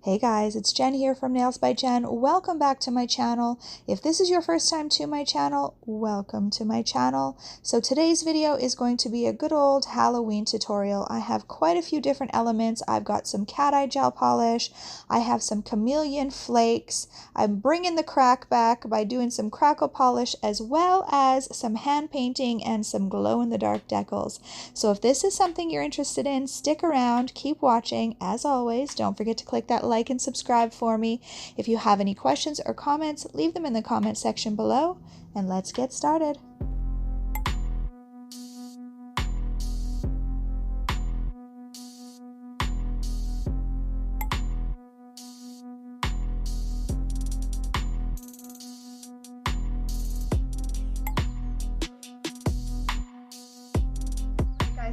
Hey guys, it's Jen here from Nails by Jen. Welcome back to my channel. If this is your first time to my channel, welcome to my channel. So today's video is going to be a good old Halloween tutorial. I have quite a few different elements. I've got some cat eye gel polish. I have some chameleon flakes. I'm bringing the crack back by doing some crackle polish as well as some hand painting and some glow-in-the-dark decals. So if this is something you're interested in, stick around, keep watching. As always, don't forget to click that like and subscribe for me. If you have any questions or comments, leave them in the comment section below, and let's get started.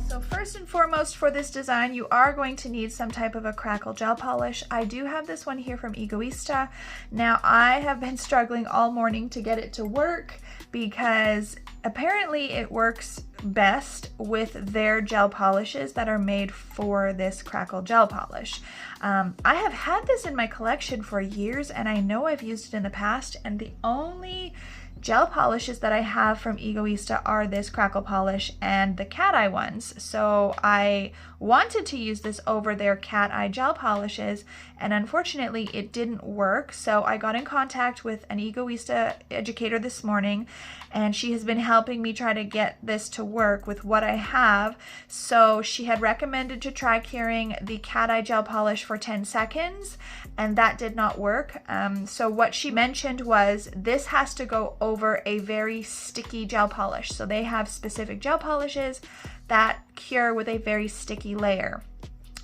So first and foremost for this design, you are going to need some type of a crackle gel polish. I do have this one here from Egoista. Now I have been struggling all morning to get it to work because apparently it works best with their gel polishes that are made for this crackle gel polish. I have had this in my collection for years and I know I've used it in the past, and the only gel polishes that I have from Egoista are this crackle polish and the cat eye ones. So I wanted to use this over their cat eye gel polishes, and unfortunately it didn't work. So I got in contact with an Egoista educator this morning, and she has been helping me try to get this to work with what I have. So she had recommended to try curing the cat eye gel polish for 10 seconds, and that did not work. So what she mentioned was this has to go over a very sticky gel polish. So they have specific gel polishes that cure with a very sticky layer.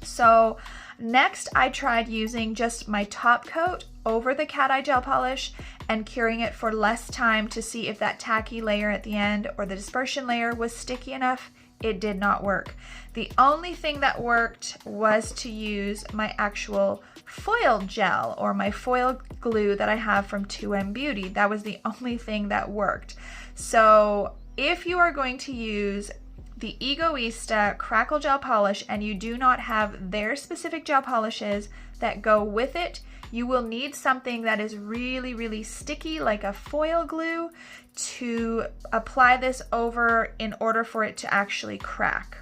So next I tried using just my top coat over the cat eye gel polish and curing it for less time to see if that tacky layer at the end or the dispersion layer was sticky enough. It did not work. The only thing that worked was to use my actual foil gel or my foil glue that I have from 2M Beauty. That was the only thing that worked. So if you are going to use the Egoista crackle gel polish and you do not have their specific gel polishes that go with it, you will need something that is really sticky, like a foil glue, to apply this over in order for it to actually crack.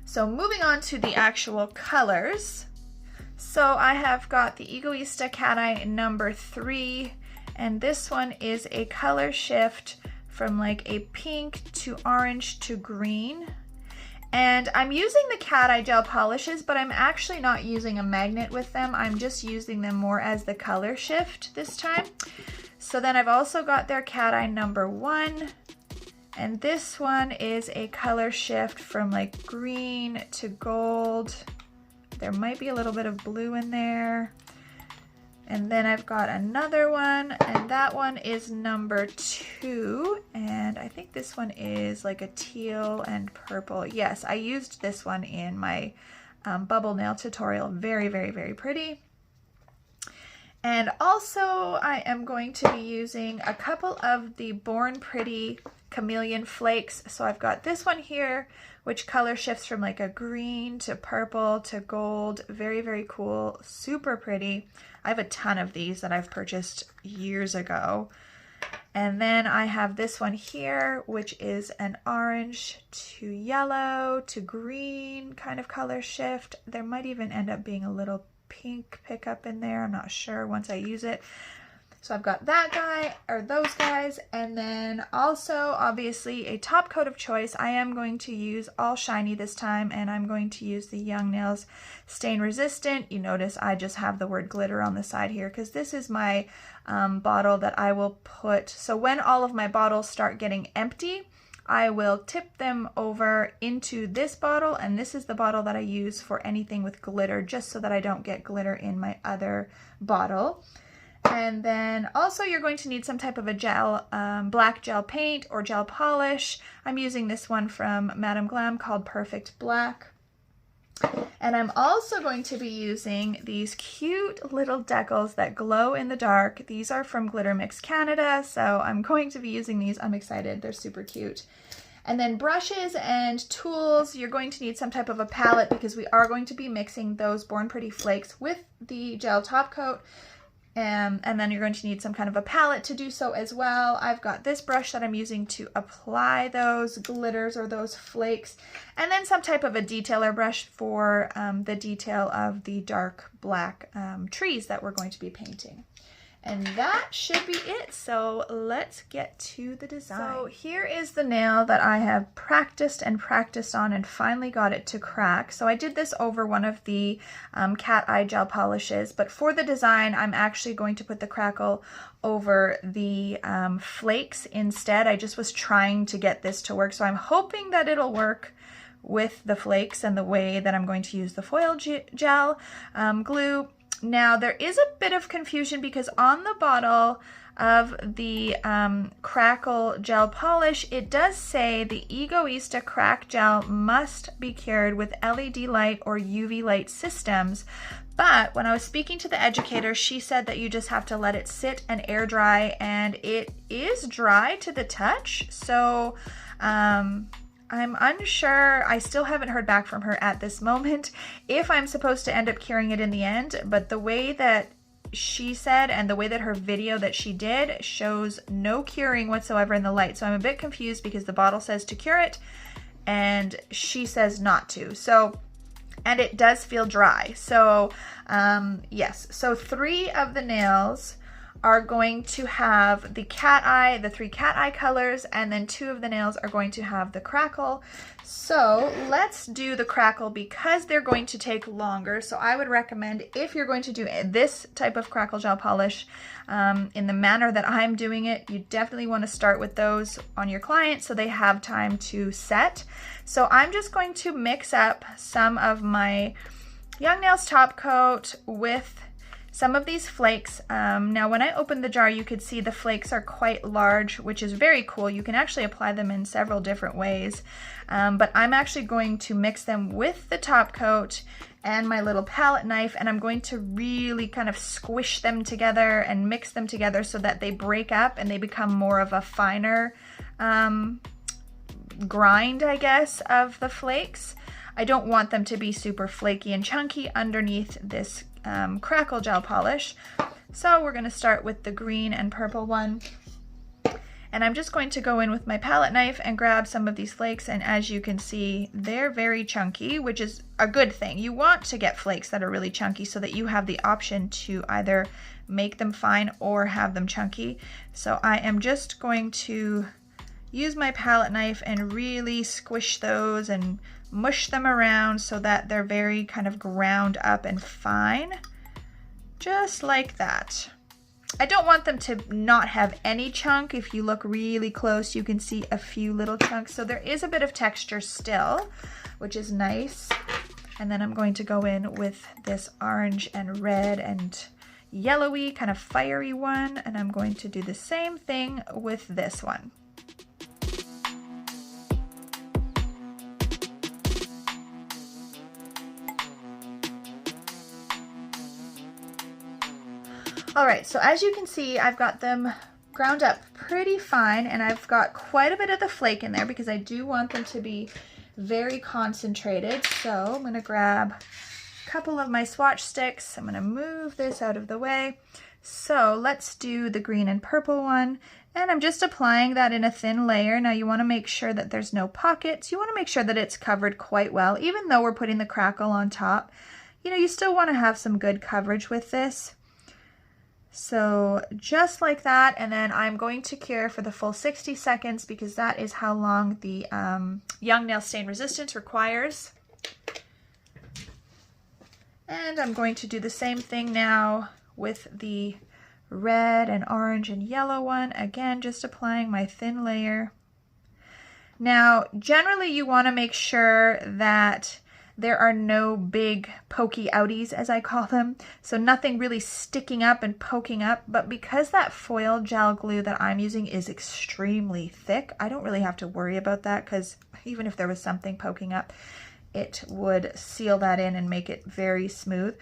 So moving on to the actual colors. So I have got the Egoista Cat Eye number 3, and this one is a color shift from like a pink to orange to green. And I'm using the cat eye gel polishes, but I'm actually not using a magnet with them. I'm just using them more as the color shift this time. So then I've also got their cat eye number 1. And this one is a color shift from like green to gold. There might be a little bit of blue in there. And then I've got another one, and that one is number 2, and I think this one is like a teal and purple. Yes, I used this one in my bubble nail tutorial. Very pretty. And also I am going to be using a couple of the Born Pretty chameleon flakes. So I've got this one here, which color shifts from like a green to purple to gold. Very cool, super pretty. I have a ton of these that I've purchased years ago. And then I have this one here, which is an orange to yellow to green kind of color shift. There might even end up being a little pink pickup in there. I'm not sure once I use it. So I've got that guy, or those guys, and then also obviously a top coat of choice. I am going to use all shiny this time, and I'm going to use the Young Nails Stain Resistant. You notice I just have the word glitter on the side here because this is my bottle that I will put. So when all of my bottles start getting empty, I will tip them over into this bottle, and this is the bottle that I use for anything with glitter, just so that I don't get glitter in my other bottle. And then also you're going to need some type of a gel, black gel paint or gel polish. I'm using this one from Madame Glam called Perfect Black. And I'm also going to be using these cute little decals that glow in the dark. These are from Glitter Mix Canada, so I'm going to be using these. I'm excited. They're super cute. And then brushes and tools, you're going to need some type of a palette because we are going to be mixing those Born Pretty flakes with the gel top coat. And then you're going to need some kind of a palette to do so as well. I've got this brush that I'm using to apply those glitters or those flakes, and then some type of a detailer brush for the detail of the dark black trees that we're going to be painting. And that should be it. So let's get to the design. So here is the nail that I have practiced and practiced on and finally got it to crack. So I did this over one of the cat eye gel polishes, but for the design, I'm actually going to put the Crackle over the flakes instead. I just was trying to get this to work. So I'm hoping that it'll work with the flakes and the way that I'm going to use the foil gel glue. Now there is a bit of confusion because on the bottle of the Crackle gel polish, it does say the Egoista crack gel must be cured with LED light or UV light systems. But when I was speaking to the educator, she said that you just have to let it sit and air dry, and it is dry to the touch. So I'm unsure. I still haven't heard back from her at this moment if I'm supposed to end up curing it in the end, but the way that she said and the way that her video that she did shows no curing whatsoever in the light. So I'm a bit confused because the bottle says to cure it and she says not to. So, and it does feel dry. So yes, so 3 of the nails are going to have the cat eye, the 3 cat eye colors, and then 2 of the nails are going to have the Crackle. So let's do the Crackle because they're going to take longer. So I would recommend, if you're going to do this type of Crackle gel polish in the manner that I'm doing it, you definitely want to start with those on your client so they have time to set. So I'm just going to mix up some of my Young Nails top coat with some of these flakes. Now when I opened the jar, you could see the flakes are quite large, which is very cool. You can actually apply them in several different ways, but I'm actually going to mix them with the top coat and my little palette knife, and I'm going to really kind of squish them together and mix them together so that they break up and they become more of a finer grind, I guess, of the flakes. I don't want them to be super flaky and chunky underneath this Crackle gel polish. So we're going to start with the green and purple one. And I'm just going to go in with my palette knife and grab some of these flakes, and as you can see, they're very chunky, which is a good thing. You want to get flakes that are really chunky so that you have the option to either make them fine or have them chunky. So I am just going to use my palette knife and really squish those and mush them around so that they're very kind of ground up and fine, just like that. I don't want them to not have any chunk. If you look really close, you can see a few little chunks. So there is a bit of texture still, which is nice. And then I'm going to go in with this orange and red and yellowy, kind of fiery one. And I'm going to do the same thing with this one. All right, so as you can see, I've got them ground up pretty fine, and I've got quite a bit of the flake in there because I do want them to be very concentrated. So I'm gonna grab a couple of my swatch sticks. I'm gonna move this out of the way. So let's do the green and purple one, and I'm just applying that in a thin layer. Now you wanna make sure that there's no pockets. You wanna make sure that it's covered quite well. Even though we're putting the Crackle on top, you know, you still wanna have some good coverage with this. So just like that, and then I'm going to cure for the full 60 seconds because that is how long the Young Nail Stain Resistance requires. And I'm going to do the same thing now with the red and orange and yellow one. Again, just applying my thin layer. Now, generally you want to make sure that there are no big pokey outies, as I call them, so nothing really sticking up and poking up. But because that foil gel glue that I'm using is extremely thick, I don't really have to worry about that, because even if there was something poking up, it would seal that in and make it very smooth.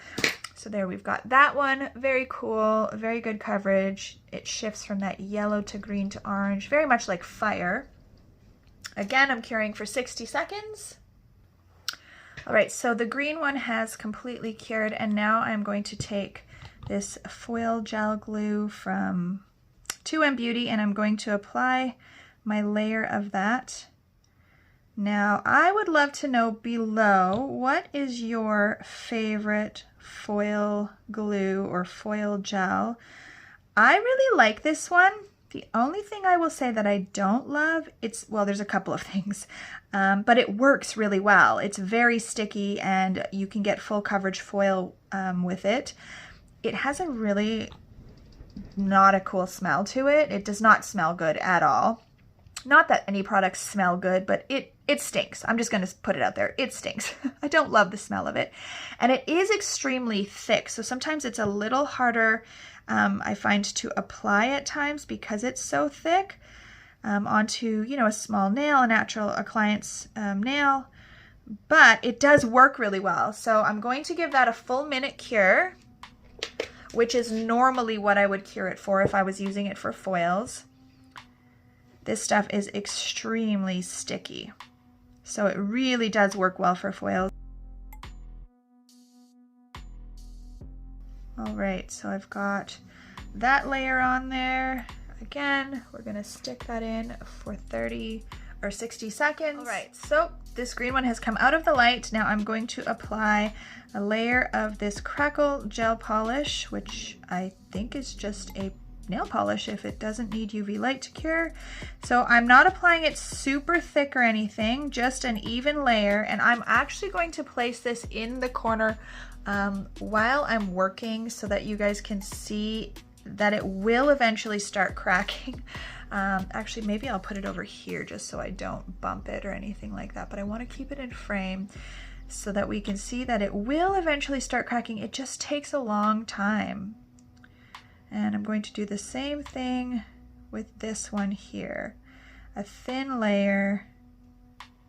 So there, we've got that one. Very cool, very good coverage. It shifts from that yellow to green to orange, very much like fire. Again, I'm curing for 60 seconds. All right, so the green one has completely cured, and now I'm going to take this foil gel glue from 2M Beauty, and I'm going to apply my layer of that. Now, I would love to know below, what is your favorite foil glue or foil gel? I really like this one. The only thing I will say that I don't love, well, there's a couple of things, but it works really well. It's very sticky and you can get full coverage foil with it. It has a really not a cool smell to it. It does not smell good at all. Not that any products smell good, but it stinks. I'm just going to put it out there. It stinks. I don't love the smell of it. And it is extremely thick, so sometimes it's a little harder, I find, to apply at times because it's so thick onto, you know, a small nail, a client's nail. But it does work really well. So I'm going to give that a full minute cure, which is normally what I would cure it for if I was using it for foils. This stuff is extremely sticky, so it really does work well for foils. All right, so I've got that layer on there. Again, we're gonna stick that in for 30 or 60 seconds. All right, so this green one has come out of the light. Now I'm going to apply a layer of this Crackle gel polish, which I think is just a nail polish if it doesn't need UV light to cure. So I'm not applying it super thick or anything, just an even layer, and I'm actually going to place this in the corner while I'm working so that you guys can see that it will eventually start cracking. Actually, maybe I'll put it over here just so I don't bump it or anything like that, but I want to keep it in frame so that we can see that it will eventually start cracking. It just takes a long time. And I'm going to do the same thing with this one here. A thin layer.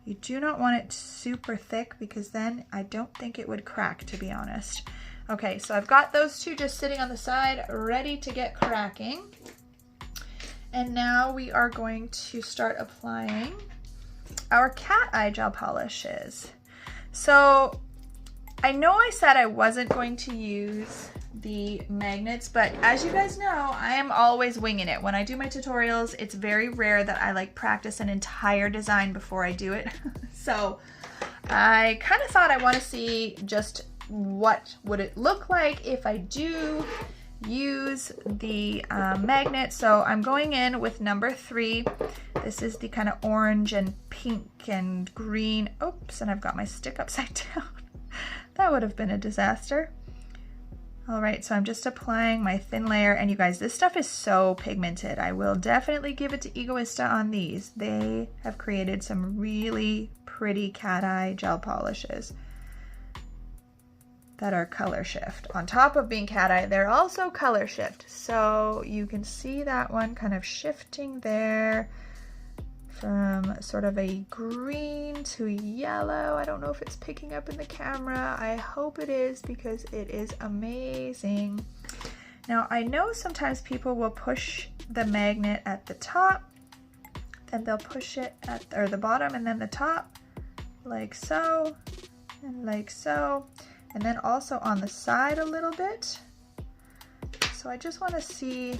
You do not want it super thick because then I don't think it would crack, to be honest. Okay, so I've got those two just sitting on the side, ready to get cracking. And now we are going to start applying our cat eye gel polishes. So I know I said I wasn't going to use the magnets, but as you guys know, I am always winging it. When I do my tutorials, it's very rare that I like practice an entire design before I do it. So I kind of thought I want to see just what would it look like if I do use the magnet. So I'm going in with number 3. This is the kind of orange and pink and green. Oops, and I've got my stick upside down. That would have been a disaster. All right, so I'm just applying my thin layer, and you guys, this stuff is so pigmented. I will definitely give it to Egoista on these. They have created some really pretty cat eye gel polishes that are color shift. On top of being cat eye, they're also color shift. So you can see that one kind of shifting there from sort of a green to yellow. I don't know if it's picking up in the camera. I hope it is because it is amazing. Now I know sometimes people will push the magnet at the top, then they'll push it at the bottom and then the top, like so, and like so, and then also on the side a little bit. So I just want to see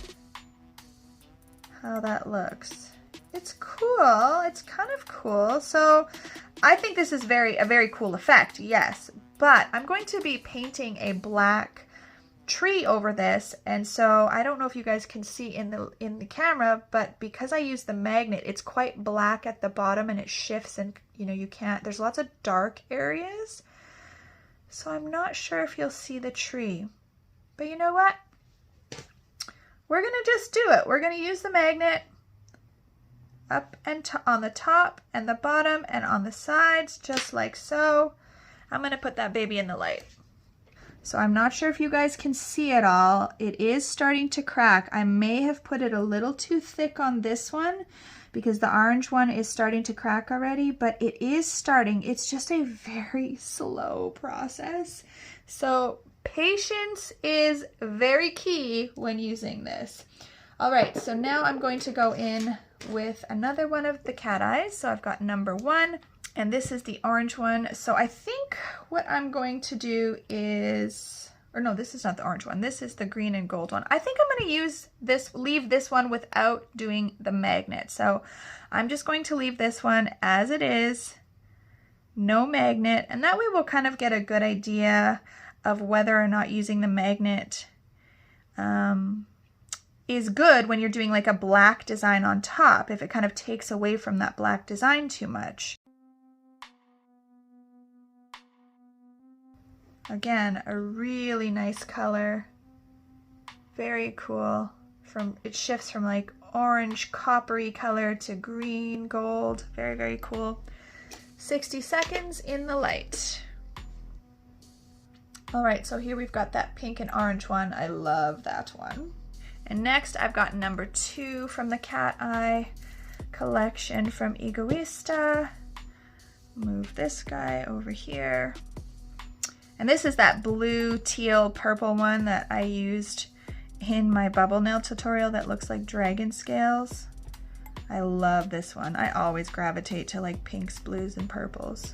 how that looks. It's cool. It's kind of cool. So I think this is a very cool effect, yes. But I'm going to be painting a black tree over this, and so I don't know if you guys can see in the camera, but because I use the magnet, it's quite black at the bottom and it shifts, and you know, you can't, there's lots of dark areas. So I'm not sure if you'll see the tree. But you know what? We're gonna just do it. We're gonna use the magnet up and on the top and the bottom and on the sides, just like so. I'm gonna put that baby in the light. So I'm not sure if you guys can see it all. It is starting to crack. I may have put it a little too thick on this one because the orange one is starting to crack already, but it is starting. It's just a very slow process. So patience is very key when using this. All right, so now I'm going to go in with another one of the cat eyes. So I've got number 1, and this is the orange one. So I think what I'm going to do is, or no, this is not the orange one. This is the green and gold one. I think I'm going to use this, leave this one without doing the magnet. So I'm just going to leave this one as it is, no magnet, and that way we'll kind of get a good idea of whether or not using the magnet is good when you're doing like a black design on top, if it kind of takes away from that black design too much. Again, a really nice color, very cool. It shifts from like orange coppery color to green gold, very, very cool. 60 seconds in the light. All right, so here we've got that pink and orange one. I love that one. And next I've got number 2 from the cat eye collection from Egoista. Move this guy over here. And this is that blue, teal, purple one that I used in my bubble nail tutorial that looks like dragon scales. I love this one. I always gravitate to like pinks, blues, and purples.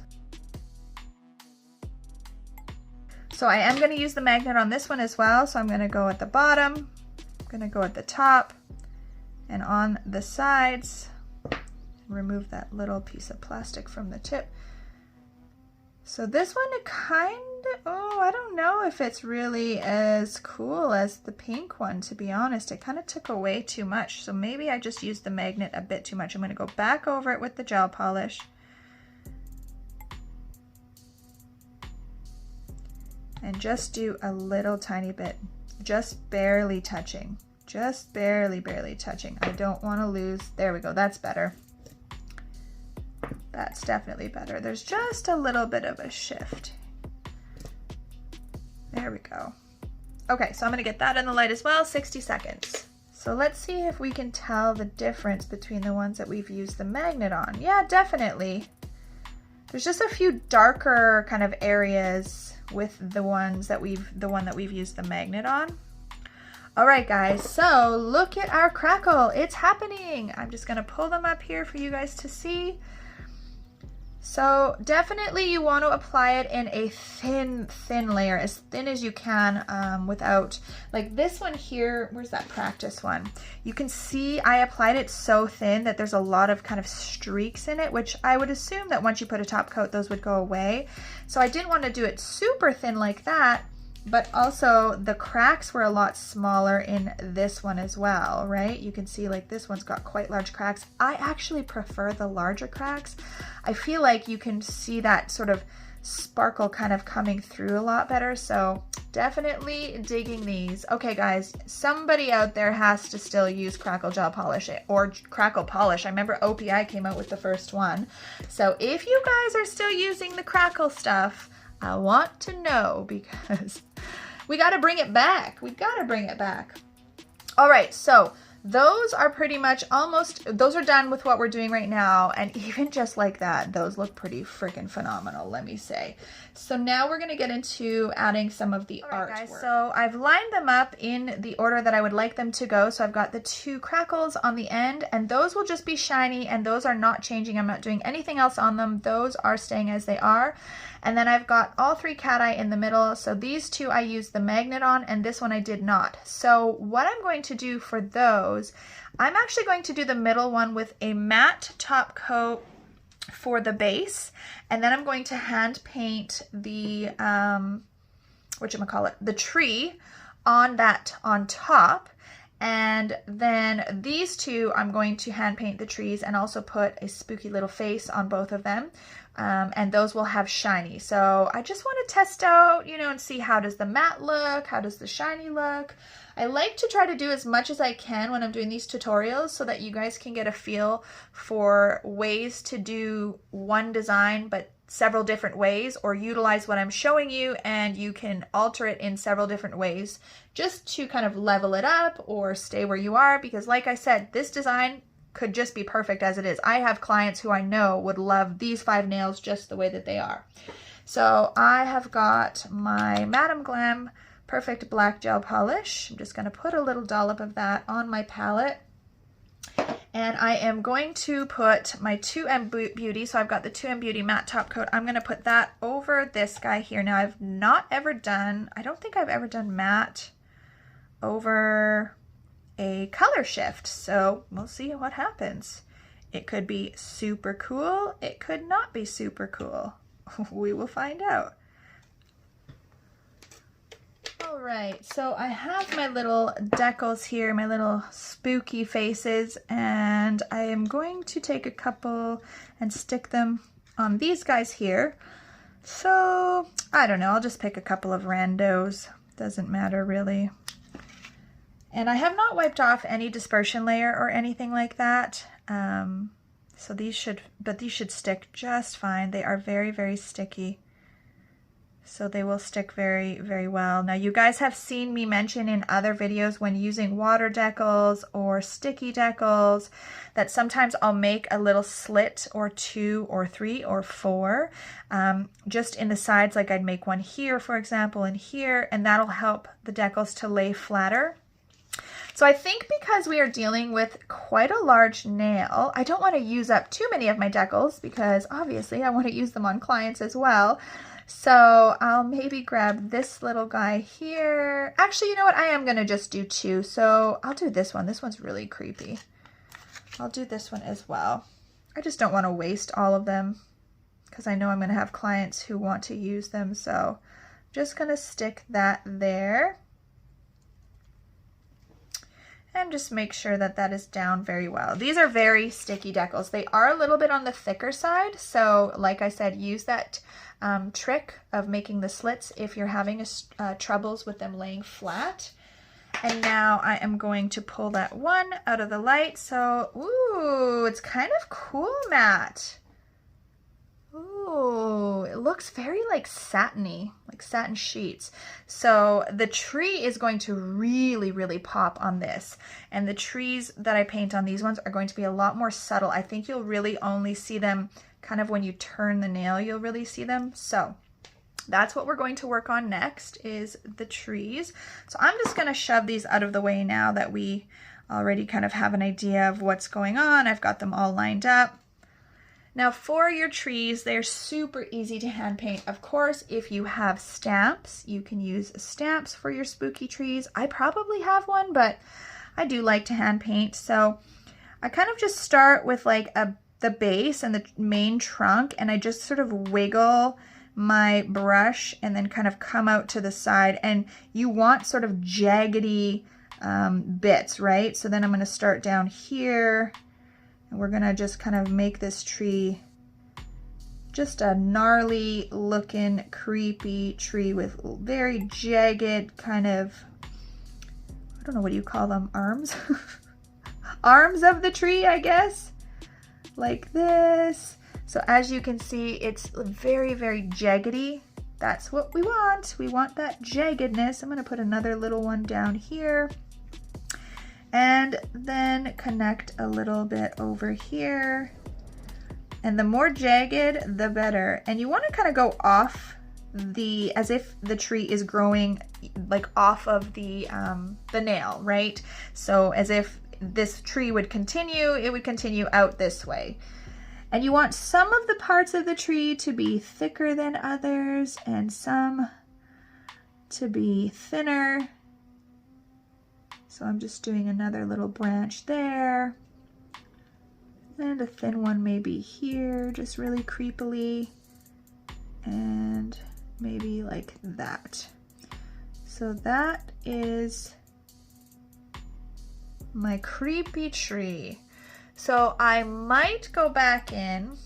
So I am going to use the magnet on this one as well. So I'm going to go at the bottom, I'm going to go at the top, and on the sides. Remove that little piece of plastic from the tip. So this one, it kind of, oh, I don't know if it's really as cool as the pink one, to be honest. It kind of took away too much. So maybe I just used the magnet a bit too much. I'm going to go back over it with the gel polish. And just do a little tiny bit, just barely touching, just barely touching. I don't want to lose, there we go, that's better. That's definitely better. There's just a little bit of a shift. There we go. Okay, so I'm gonna get that in the light as well, 60 seconds. So let's see if we can tell the difference between the ones that we've used the magnet on. Yeah, definitely. There's just a few darker kind of areas with the one that we've used the magnet on. All right, guys, so look at our crackle. It's happening. I'm just gonna pull them up here for you guys to see. So definitely you want to apply it in a thin layer, as thin as you can, without, like this one here, where's that practice one? You can see I applied it so thin that there's a lot of kind of streaks in it, which I would assume that once you put a top coat, those would go away. So I didn't want to do it super thin like that, but also the cracks were a lot smaller in this one as well, right? You can see like this one's got quite large cracks. I actually prefer the larger cracks. I feel like you can see that sort of sparkle kind of coming through a lot better. So definitely digging these. Okay guys, somebody out there has to still use Crackle gel polish or Crackle polish. I remember OPI came out with the first one. So if you guys are still using the Crackle stuff, I want to know, because we got to bring it back. We got to bring it back. All right, so those are pretty much those are done with what we're doing right now. And even just like that, those look pretty freaking phenomenal, let me say. So now we're going to get into adding some of the artwork. Guys, so I've lined them up in the order that I would like them to go. So I've got the 2 crackles on the end, and those will just be shiny, and those are not changing. I'm not doing anything else on them. Those are staying as they are. And then I've got all 3 cat eye in the middle. So these 2 I used the magnet on, and this one I did not. So what I'm going to do for those, I'm actually going to do the middle one with a matte top coat for the base, and then I'm going to hand paint the the tree on top. And then these 2, I'm going to hand paint the trees and also put a spooky little face on both of them. And those will have shiny. So I just want to test out, you know, and see how does the matte look, how does the shiny look. I like to try to do as much as I can when I'm doing these tutorials so that you guys can get a feel for ways to do one design but several different ways, or utilize what I'm showing you and you can alter it in several different ways just to kind of level it up or stay where you are, because like I said, this design could just be perfect as it is. I have clients who I know would love these 5 nails just the way that they are. So I have got my Madam Glam Perfect Black Gel Polish. I'm just going to put a little dollop of that on my palette. And I am going to put my 2M Beauty, so I've got the 2M Beauty matte top coat. I'm going to put that over this guy here. Now I've not ever done, I don't think I've ever done matte over a color shift, so we'll see what happens. It could be super cool, it could not be super cool. We will find out. Alright, so I have my little decals here, my little spooky faces, and I am going to take a couple and stick them on these guys here. So, I don't know, I'll just pick a couple of randos. Doesn't matter really. And I have not wiped off any dispersion layer or anything like that. So these should stick just fine. They are very, very sticky. So they will stick very, very well. Now you guys have seen me mention in other videos when using water decals or sticky decals that sometimes I'll make a little slit or 2 or 3 or 4 just in the sides, like I'd make one here, for example, and here, and that'll help the decals to lay flatter. So I think because we are dealing with quite a large nail, I don't want to use up too many of my decals because obviously I want to use them on clients as well. So I'll maybe grab this little guy here. Actually, you know what? I am going to just do 2. So I'll do this one. This one's really creepy. I'll do this one as well. I just don't want to waste all of them because I know I'm going to have clients who want to use them. So I'm just going to stick that there. And just make sure that that is down very well. These are very sticky decals. They are a little bit on the thicker side. So like I said, use that trick of making the slits if you're having troubles with them laying flat. And now I am going to pull that one out of the light. So, ooh, it's kind of cool matte. Ooh, it looks very like satiny, like satin sheets. So the tree is going to really, really pop on this. And the trees that I paint on these ones are going to be a lot more subtle. I think you'll really only see them kind of when you turn the nail, you'll really see them. So that's what we're going to work on next is the trees. So I'm just going to shove these out of the way now that we already kind of have an idea of what's going on. I've got them all lined up. Now for your trees, they're super easy to hand paint. Of course, if you have stamps, you can use stamps for your spooky trees. I probably have one, but I do like to hand paint. So I kind of just start with like the base and the main trunk, and I just sort of wiggle my brush and then kind of come out to the side. And you want sort of jaggedy bits, right? So then I'm going to start down here. And we're going to just kind of make this tree just a gnarly looking, creepy tree with very jagged kind of, I don't know, what do you call them? Arms? Arms of the tree, I guess. Like this. So as you can see, it's very, very jaggedy. That's what we want. We want that jaggedness. I'm going to put another little one down here. And then connect a little bit over here. And the more jagged, the better. And you want to kind of go off as if the tree is growing like off of the nail, right? So as if this tree would continue, it would continue out this way. And you want some of the parts of the tree to be thicker than others and some to be thinner. So I'm just doing another little branch there. And a thin one maybe here, just really creepily. And maybe like that. So that is my creepy tree. So I might go back in,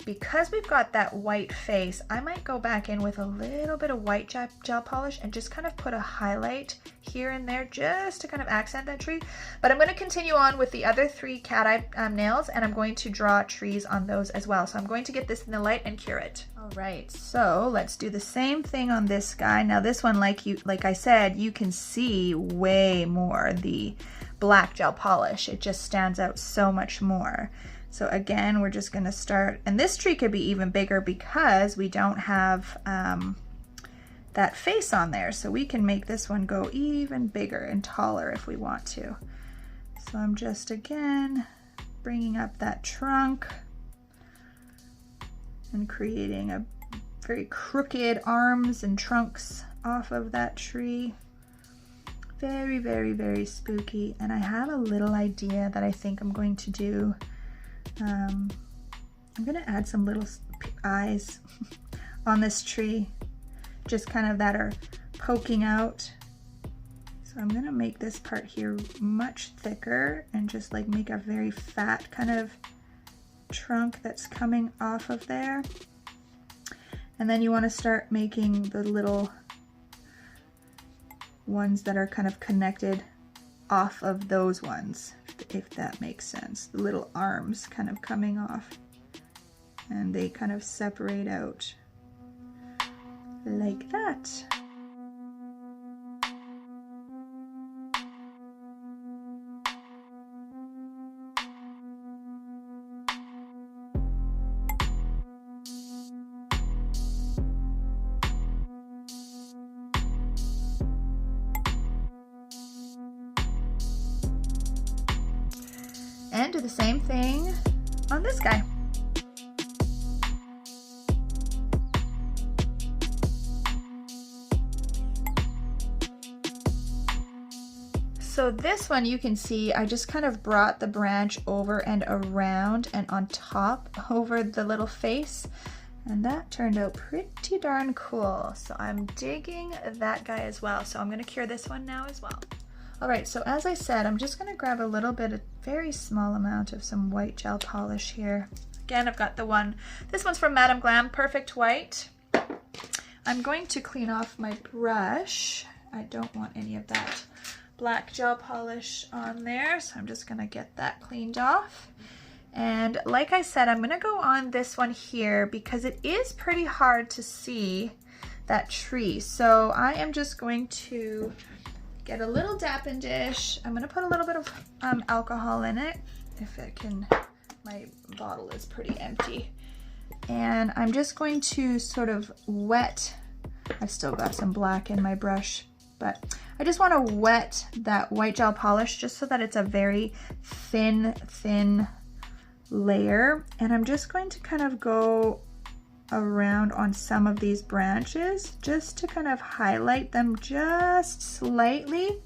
because we've got that white face, I might go back in with a little bit of white gel polish and just kind of put a highlight here and there just to kind of accent that tree. But I'm going to continue on with the other 3 cat eye nails, and I'm going to draw trees on those as well. So I'm going to get this in the light and cure it. All right, so let's do the same thing on this guy. Now this one, like I said, you can see way more the black gel polish. It just stands out so much more. So again, we're just going to start, and this tree could be even bigger because we don't have that face on there. So we can make this one go even bigger and taller if we want to. So I'm just, again, bringing up that trunk and creating a very crooked arms and trunks off of that tree. Very, very, very spooky. And I have a little idea that I think I'm going to do. I'm going to add some little eyes on this tree, just kind of that are poking out. So I'm going to make this part here much thicker and just like make a very fat kind of trunk that's coming off of there. And then you want to start making the little ones that are kind of connected off of those ones, if that makes sense. The little arms kind of coming off, and they kind of separate out like that. And do the same thing on this guy. So this one, you can see I just kind of brought the branch over and around and on top over the little face, and that turned out pretty darn cool. So I'm digging that guy as well. So I'm going to cure this one now as well. All right, so as I said, I'm just going to grab a little bit, a very small amount of some white gel polish here. Again, I've got the one, this one's from Madame Glam, Perfect White. I'm going to clean off my brush. I don't want any of that black gel polish on there, so I'm just going to get that cleaned off. And like I said, I'm going to go on this one here because it is pretty hard to see that tree. So I am just going to get a little dapping dish. I'm gonna put a little bit of alcohol in it, if it can. My bottle is pretty empty. And I'm just going to sort of wet, I've still got some black in my brush, but I just wanna wet that white gel polish just so that it's a very thin layer. And I'm just going to kind of go around on some of these branches just to kind of highlight them just slightly,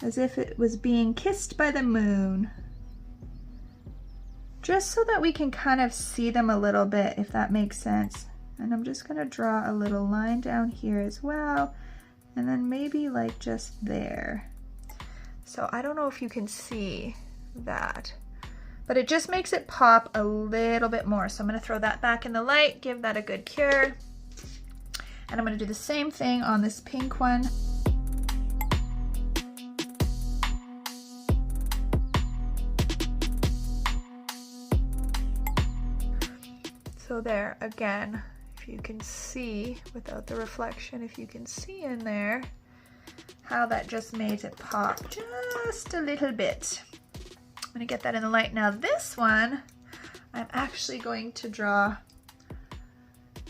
as if it was being kissed by the moon, just so that we can kind of see them a little bit, if that makes sense. And I'm just going to draw a little line down here as well, and then maybe like just there. So I don't know if you can see that, but it just makes it pop a little bit more. So I'm going to throw that back in the light, give that a good cure. And I'm going to do the same thing on this pink one. So there, again, if you can see, without the reflection, if you can see in there, how that just made it pop just a little bit. I'm going to get that in the light. Now this one, I'm actually going to draw,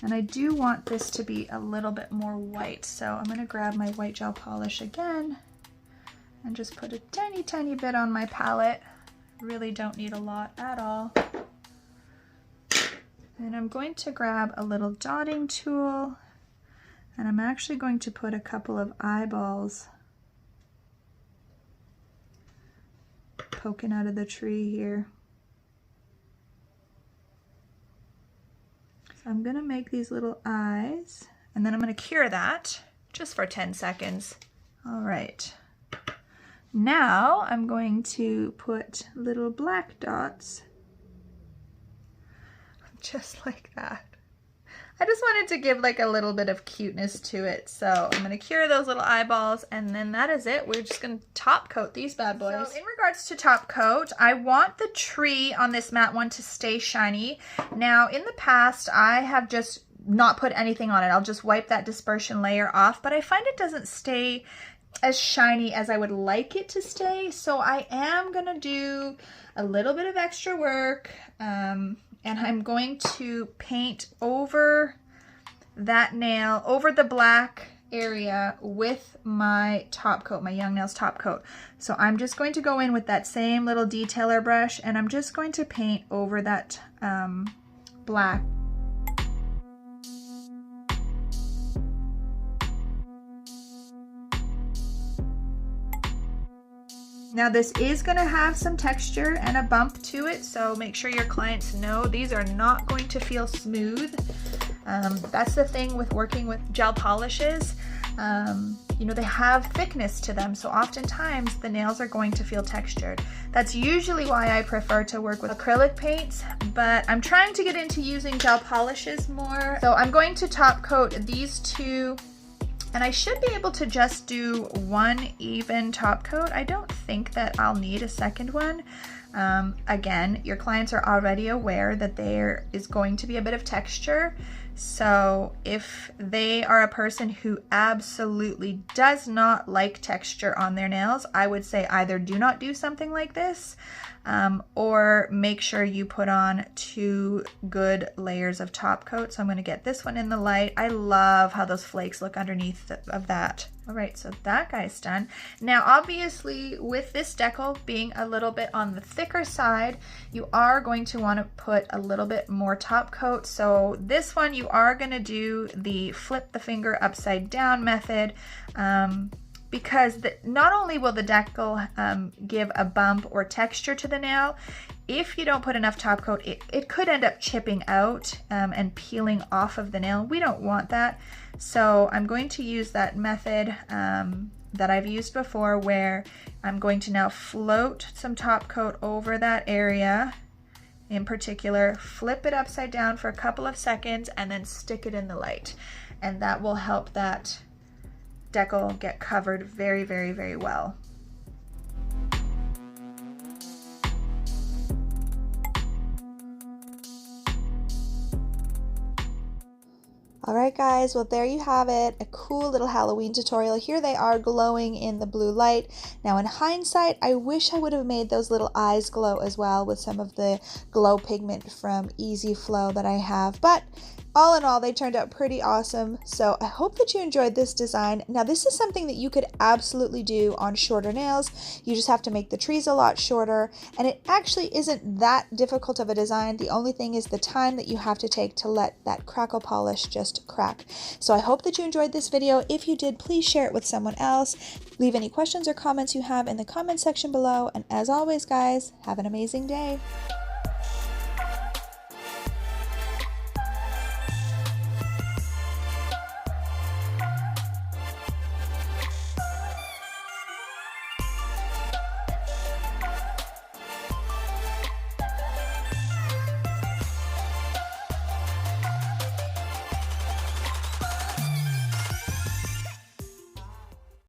and I do want this to be a little bit more white. So I'm going to grab my white gel polish again and just put a tiny bit on my palette. Really don't need a lot at all. And I'm going to grab a little dotting tool, and I'm actually going to put a couple of eyeballs poking out of the tree here. So I'm going to make these little eyes, and then I'm going to cure that just for 10 seconds. All right. Now I'm going to put little black dots just like that. I just wanted to give like a little bit of cuteness to it. So I'm going to cure those little eyeballs, and then that is it. We're just going to top coat these bad boys. So in regards to top coat, I want the tree on this matte one to stay shiny. Now in the past, I have just not put anything on it. I'll just wipe that dispersion layer off, but I find it doesn't stay as shiny as I would like it to stay. So I am going to do a little bit of extra work. And I'm going to paint over that nail, over the black area with my top coat, my Young Nails top coat. So I'm just going to go in with that same little detailer brush, and I'm just going to paint over that black. Now this is going to have some texture and a bump to it, so make sure your clients know these are not going to feel smooth. That's the thing with working with gel polishes. You know, they have thickness to them, so oftentimes the nails are going to feel textured. That's usually why I prefer to work with acrylic paints, but I'm trying to get into using gel polishes more. So I'm going to top coat these two, and I should be able to just do one even top coat. I don't think that I'll need a second one. Again, your clients are already aware that there is going to be a bit of texture. So if they are a person who absolutely does not like texture on their nails, I would say either do not do something like this, or make sure you put on 2 good layers of top coat. So I'm going to get this one in the light. I love how those flakes look underneath of that. All right, so that guy's done. Now, obviously, with this decal being a little bit on the thicker side, you are going to want to put a little bit more top coat. So this one, you are going to do the flip the finger upside down method, because not only will the decal give a bump or texture to the nail, if you don't put enough top coat, it could end up chipping out and peeling off of the nail. We don't want that. So I'm going to use that method that I've used before, where I'm going to now float some top coat over that area in particular, flip it upside down for a couple of seconds, and then stick it in the light. And that will help that decal get covered very, very, very well. Alright guys, well there you have it, a cool little Halloween tutorial. Here they are glowing in the blue light. Now in hindsight, I wish I would have made those little eyes glow as well with some of the glow pigment from Easy Flow that I have, but all in all, they turned out pretty awesome. So I hope that you enjoyed this design. Now this is something that you could absolutely do on shorter nails. You just have to make the trees a lot shorter, and it actually isn't that difficult of a design. The only thing is the time that you have to take to let that crackle polish just crack. So I hope that you enjoyed this video. If you did, please share it with someone else. Leave any questions or comments you have in the comment section below. And as always, guys, have an amazing day.